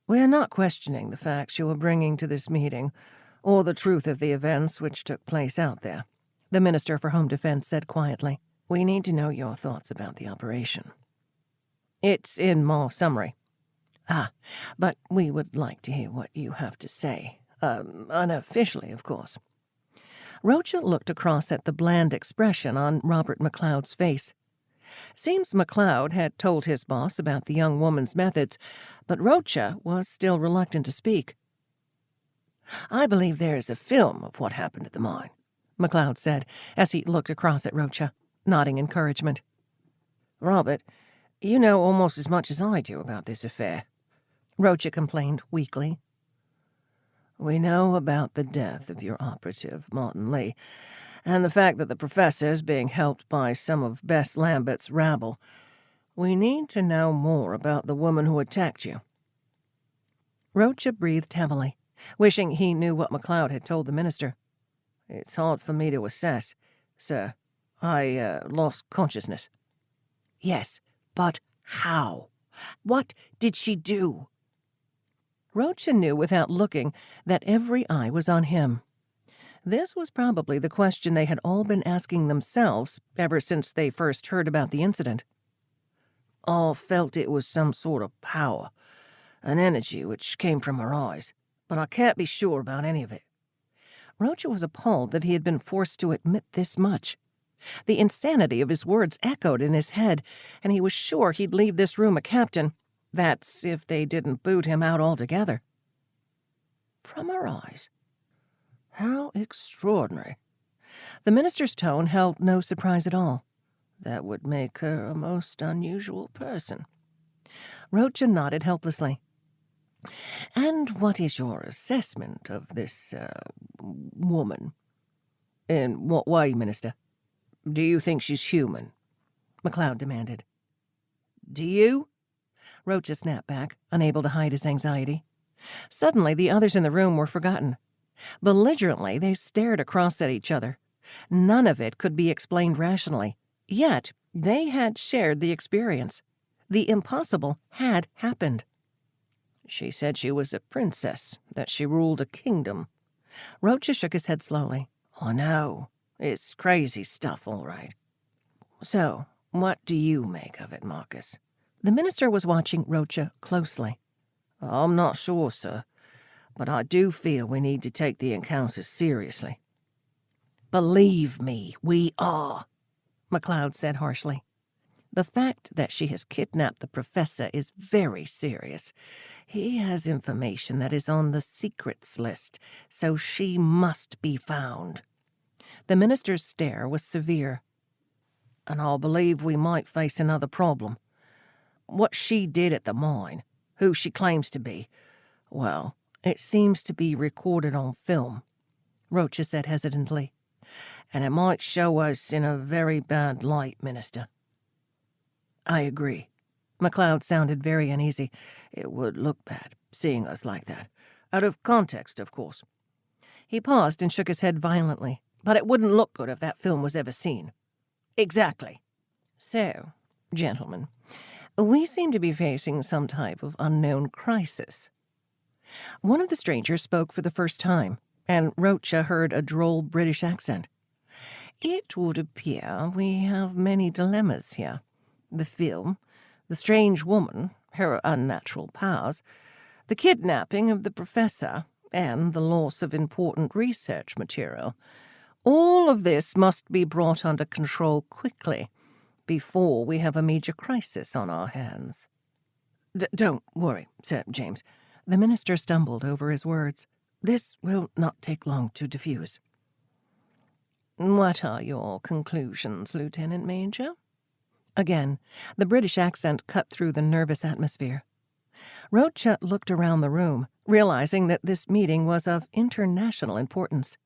We're not questioning the facts you are bringing to this meeting, or the truth of the events which took place out there," the Minister for Home Defense said quietly. "We need to know your thoughts about the operation. It's in my summary. But we would like to hear what you have to say. Unofficially, of course." Rocha looked across at the bland expression on Robert McLeod's face. Seems McLeod had told his boss about the young woman's methods, but Rocha was still reluctant to speak. "I believe there is a film of what happened at the mine," McLeod said, as he looked across at Rocha, nodding encouragement. "Robert, you know almost as much as I do about this affair," Rocha complained weakly. "We know about the death of your operative, Martin Lee, and the fact that the professor is being helped by some of Bess Lambert's rabble. We need to know more about the woman who attacked you." Rocha breathed heavily, wishing he knew what McLeod had told the minister. "It's hard for me to assess, sir. I lost consciousness." "Yes, but how? What did she do?" Rocha knew without looking that every eye was on him. This was probably the question they had all been asking themselves ever since they first heard about the incident. "I felt it was some sort of power, an energy which came from her eyes, but I can't be sure about any of it." Rocha was appalled that he had been forced to admit this much. The insanity of his words echoed in his head, and he was sure he'd leave this room a captain. That's if they didn't boot him out altogether. From her eyes? How extraordinary. The minister's tone held no surprise at all. That would make her a most unusual person. Rocha nodded helplessly. "And what is your assessment of this, woman?" "In what way, Minister? Do you think she's human?" McLeod demanded. "Do you?" Rocha snapped back, unable to hide his anxiety. Suddenly, the others in the room were forgotten. Belligerently, they stared across at each other. None of it could be explained rationally. Yet, they had shared the experience. The impossible had happened. "She said she was a princess, that she ruled a kingdom." Rocha shook his head slowly. "I know. It's crazy stuff, all right. So, what do you make of it, Marcus?" The minister was watching Rocha closely. "I'm not sure, sir, but I do feel we need to take the encounter seriously." "Believe me, we are," McLeod said harshly. "The fact that she has kidnapped the professor is very serious. He has information that is on the secrets list, so she must be found." The minister's stare was severe. "And I believe we might face another problem. What she did at the mine, who she claims to be, well, it seems to be recorded on film," Rocha said hesitantly. "And it might show us in a very bad light, Minister." "I agree." McLeod sounded very uneasy. "It would look bad, seeing us like that. Out of context, of course." He paused and shook his head violently. "But it wouldn't look good if that film was ever seen." "Exactly." "So, gentlemen, we seem to be facing some type of unknown crisis." One of the strangers spoke for the first time, and Rocha heard a droll British accent. "It would appear we have many dilemmas here. The film, the strange woman, her unnatural powers, the kidnapping of the professor, and the loss of important research material. All of this must be brought under control quickly, before we have a major crisis on our hands." Don't worry, Sir James." The minister stumbled over his words. "This will not take long to diffuse." "What are your conclusions, Lieutenant Major?" Again, the British accent cut through the nervous atmosphere. Rocha looked around the room, realizing that this meeting was of international importance.